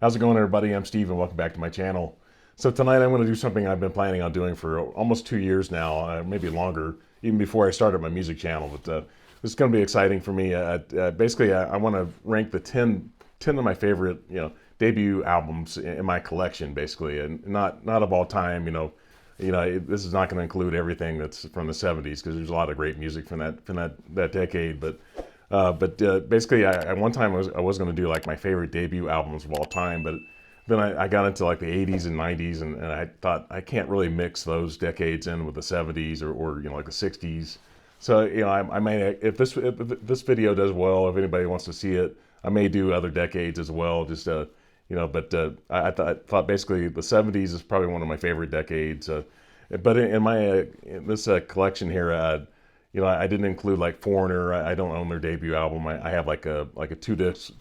How's it going, everybody? I'm Steve, and welcome back to my channel. So tonight I'm going to do something I've been planning on doing for almost 2 years now, maybe longer, even before I started my music channel. But this is going to be exciting for me. Basically, I want to rank the 10 of my favorite, debut albums in my collection, basically, and not of all time. This is not going to include everything that's from the '70s because there's a lot of great music from that decade, but basically, at one time I was going to do like my favorite debut albums of all time, but then I got into like the '80s and '90s, and I thought I can't really mix those decades in with the '70s or like the '60s. So I may, if this video does well, if anybody wants to see it, I may do other decades as well. I thought basically the '70s is probably one of my favorite decades. But in this collection here, I didn't include like Foreigner. I don't own their debut album. I have like a two disc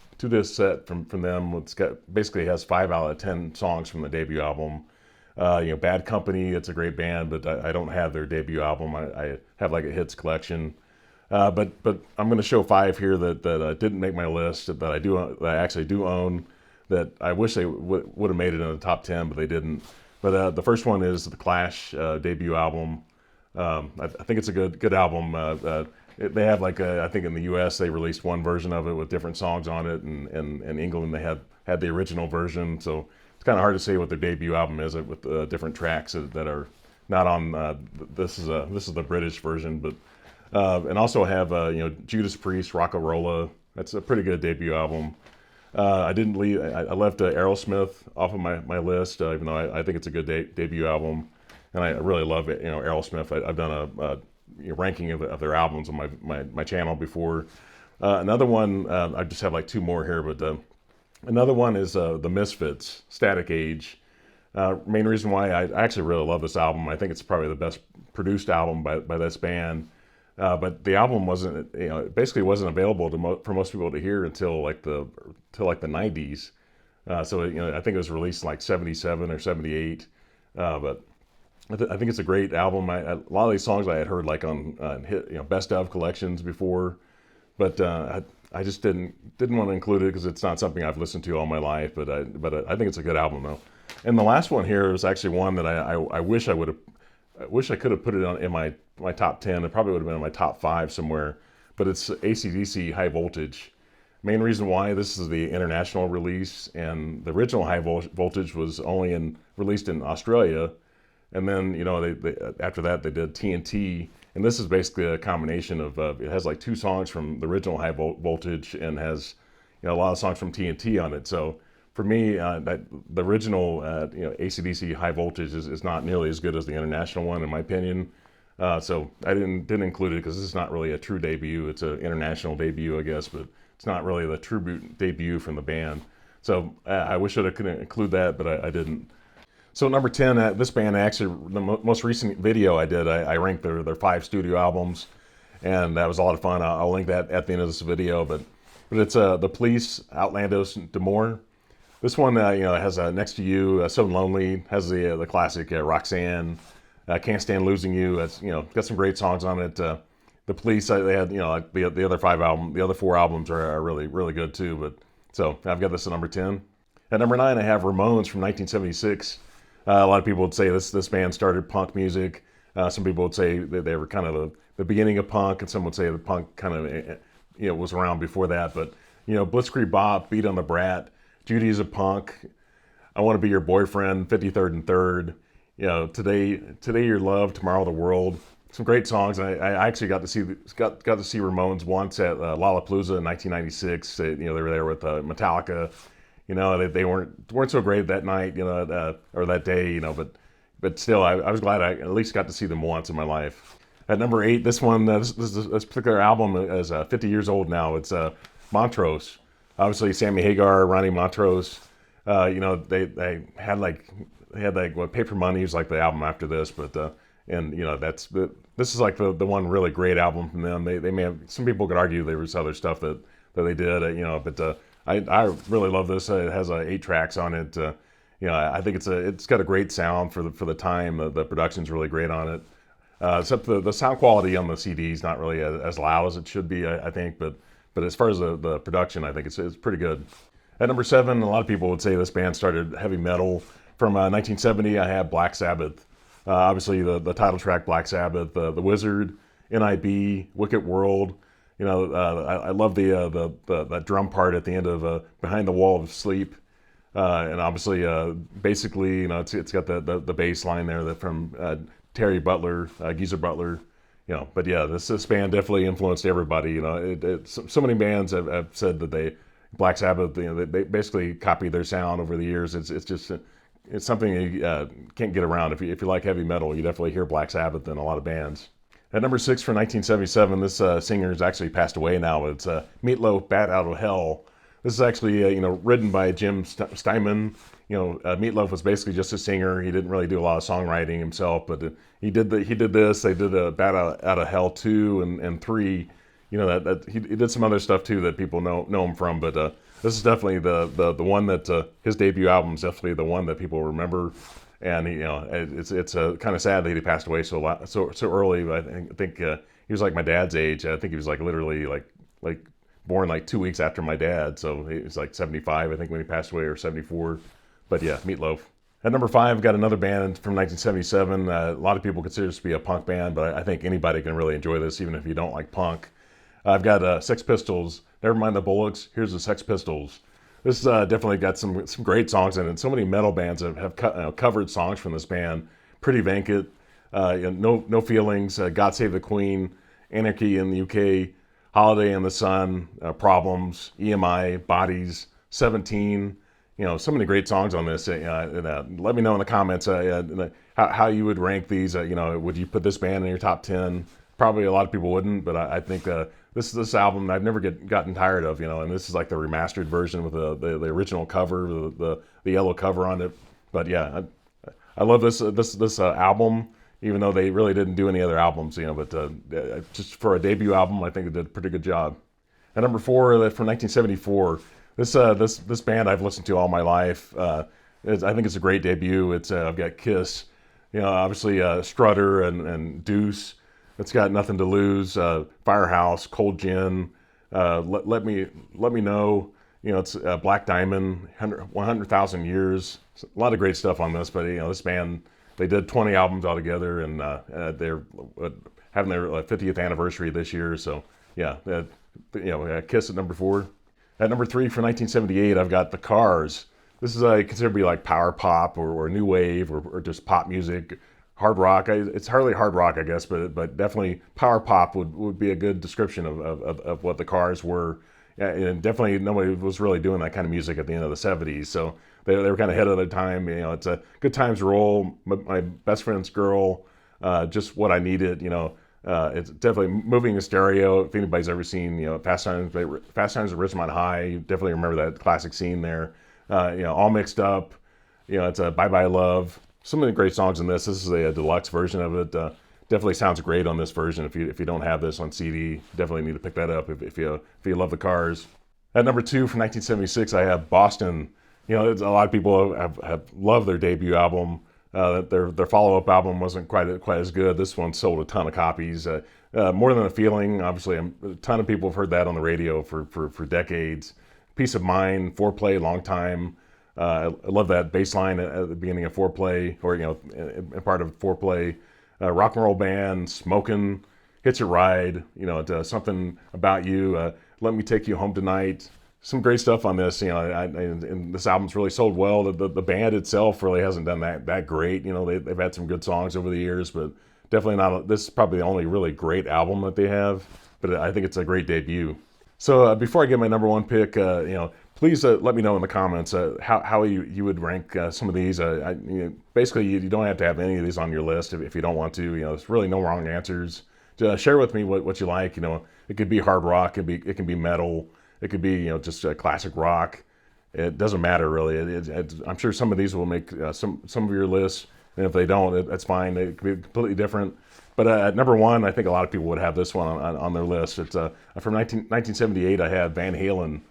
set from them. It's got basically has 5 out of 10 songs from the debut album. Bad Company. It's a great band, but I don't have their debut album. I have like a hits collection. But I'm going to show 5 here that didn't make my list that I actually do own. That I wish they would have made it in the top 10, but they didn't. But the first one is the Clash debut album. I think it's a good album. They have I think in the U.S. they released one version of it with different songs on it, and in England they had the original version. So it's kind of hard to say what their debut album is with different tracks that are not on. This is the British version, but and also have Judas Priest, Rock-A-Rolla. That's a pretty good debut album. I didn't leave. I left Aerosmith off of my list, even though I think it's a good debut album, and I really love it. Aerosmith. I've done a ranking of their albums on my channel before. Another one, I just have like 2 more here, but another one is the Misfits, Static Age. Main reason why I actually really love this album. I think it's probably the best produced album by this band. But the album wasn't, it basically wasn't available for most people to hear until like the '90s. So I think it was released in like '77 or '78. But I think it's a great album. A lot of these songs I had heard like on hit, best of collections before, but I just didn't want to include it because it's not something I've listened to all my life. But I think it's a good album though. And the last one here is actually one that I wish I could have put it in my top 10. It probably would have been in my top 5 somewhere. But it's AC/DC High Voltage. Main reason why, this is the international release, and the original High Voltage was only released in Australia, and then they after that they did TNT, and this is basically a combination of it has like 2 songs from the original High Voltage and has a lot of songs from TNT on it. So for me, the original AC/DC High Voltage is not nearly as good as the international one in my opinion. So I didn't include it because this is not really a true debut. It's an international debut, I guess, but it's not really the true debut from the band. So I wish I could include that, but I didn't. So number 10, this band, actually, the most recent video I did, I ranked their 5 studio albums, and that was a lot of fun. I'll link that at the end of this video, but it's The Police, Outlandos, D'Amour. This one, has Next to You, So Lonely, has the classic Roxanne, Can't Stand Losing You. That's got some great songs on it. The Police, they had like the other 4 albums are really really good too. But so I've got this at number 10. At number 9, I have Ramones from 1976. A lot of people would say this band started punk music. Some people would say that they were kind of the beginning of punk, and some would say the punk kind of was around before that. But Blitzkrieg Bop, Beat on the Brat, Judy is a Punk, I Want to Be Your Boyfriend, 53rd and 3rd. Today Your Love, Tomorrow the World. Some great songs. I actually got to see Ramones once at Lollapalooza in 1996. They were there with Metallica. They weren't so great that night, or that day, but still, I was glad I at least got to see them once in my life. At number 8, this one, this particular album is 50 years old now. It's Montrose. Obviously, Sammy Hagar, Ronnie Montrose. They had what, Paper Money was like the album after this, but this is like the one really great album from them. They may have, some people could argue there was other stuff that they did, but I really love this. It has 8 tracks on it. I think it's got a great sound for the time. The production's really great on it. Except the sound quality on the CD is not really as loud as it should be, I think. But as far as the production, I think it's pretty good. At number 7, a lot of people would say this band started heavy metal. From 1970, I have Black Sabbath. Obviously, the title track, Black Sabbath, The Wizard, NIB, Wicked World. I love that drum part at the end of Behind the Wall of Sleep. And obviously, basically, it's got the bass line there that from Terry Butler, Geezer Butler. But yeah, this band definitely influenced everybody. So many bands have said that Black Sabbath, they basically copied their sound over the years. It's something you can't get around. If you like heavy metal, you definitely hear Black Sabbath in a lot of bands. At number 6 for 1977, this singer has actually passed away now. It's Meatloaf, Bat Out of Hell. This is actually written by Jim Steinman. Meatloaf was basically just a singer. He didn't really do a lot of songwriting himself, but he did this. They did a Bat Out of Hell 2 and 3. That he did some other stuff too that people know him from, but this is definitely the one that his debut album is definitely the one that people remember. And it's kind of sad that he passed away so early. But I think he was like my dad's age. I think he was like literally like born like 2 weeks after my dad. So he was like 75, I think, when he passed away, or 74. But yeah, Meatloaf. At number 5, I've got another band from 1977. A lot of people consider this to be a punk band, but I think anybody can really enjoy this, even if you don't like punk. I've got Sex Pistols. Never mind the Bullocks. Here's the Sex Pistols. This definitely got some great songs in it. So many metal bands have covered songs from this band. Pretty Vacant, No Feelings, God Save the Queen, Anarchy in the UK, Holiday in the Sun, Problems, EMI, Bodies, 17. So many great songs on this. Let me know in the comments how you would rank these. Would you put this band in your top 10? Probably a lot of people wouldn't, but I think this album I've never gotten tired of. And this is like the remastered version with the original cover, the yellow cover on it. But yeah, I love this album, even though they really didn't do any other albums. But just for a debut album, I think it did a pretty good job. At number 4, from 1974. This band I've listened to all my life. I think it's a great debut. I've got Kiss, obviously Strutter and Deuce. It's got Nothing to Lose, Firehouse, Cold Gin, Let Me Know. It's Black Diamond, 100,000 Years. A lot of great stuff on this. But this band, they did 20 albums altogether, and they're having their 50th anniversary this year. So yeah, Kiss at number 4. At number 3 for 1978, I've got The Cars. This is considered to be like power pop or new wave or just pop music, hard rock. It's hardly hard rock, I guess, but definitely power pop would be a good description of what The Cars were. And definitely nobody was really doing that kind of music at the end of the 70s. So they were kind of ahead of their time. It's a Good Times Roll, My Best Friend's Girl, Just What I Needed. It's definitely Moving the Stereo. If anybody's ever seen, Fast Times at Ridgemont High, you definitely remember that classic scene there. All Mixed Up. It's a Bye Bye Love. Some of the great songs in this. This is a deluxe version of it. Definitely sounds great on this version. If you don't have this on CD, definitely need to pick that up if you love The Cars. At number 2 from 1976, I have Boston. A lot of people have loved their debut album. Their follow-up album wasn't quite as good. This one sold a ton of copies. More Than a Feeling, obviously, a ton of people have heard that on the radio for decades. Peace of Mind, Foreplay, Long Time. I love that bass line at the beginning of Foreplay, or in part of Foreplay. Rock and Roll Band, Smokin', Hitch a Ride. Something About You. Let Me Take You Home Tonight. Some great stuff on this. And this album's really sold well. The band itself really hasn't done that great. They've had some good songs over the years, but definitely not. This is probably the only really great album that they have. But I think it's a great debut. So before I get my number 1 pick, please let me know in the comments how you would rank some of these. Basically, you don't have to have any of these on your list if you don't want to. There's really no wrong answers. Share with me what you like. It could be hard rock. It can be metal. It could be just classic rock. It doesn't matter really. I'm sure some of these will make some of your lists, and if they don't, that's fine. It could be completely different. But at number 1, I think a lot of people would have this one on their list. It's from 1978. I have Van Halen.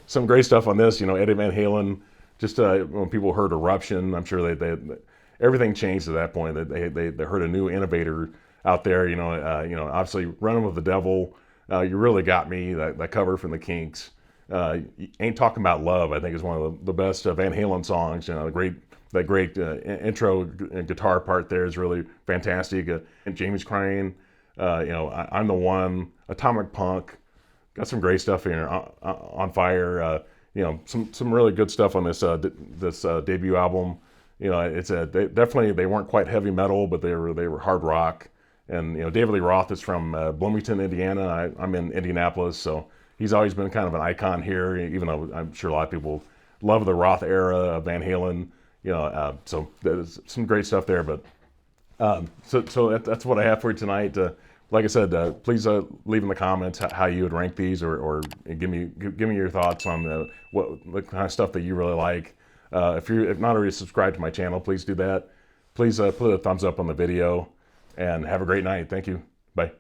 Some great stuff on this. Eddie Van Halen. Just when people heard Eruption, I'm sure they everything changed at that point. They heard a new innovator out there. Obviously Running with the Devil. You Really Got Me. That cover from the Kinks. Ain't Talking About Love, I think, is one of the best Van Halen songs. You know, that great intro guitar part there is really fantastic. And Jamie's Crying, I'm the One, Atomic Punk, got some great stuff here. On Fire, some really good stuff on this debut album. Definitely they weren't quite heavy metal, but they were hard rock. And David Lee Roth is from Bloomington, Indiana. I'm in Indianapolis, so he's always been kind of an icon here. Even though I'm sure a lot of people love the Roth era of Van Halen. So there's some great stuff there. But so that's what I have for you tonight. Like I said, please leave in the comments how you would rank these, or give me your thoughts on what kind of stuff that you really like. If not already subscribed to my channel, please do that. Please put a thumbs up on the video, and have a great night. Thank you. Bye.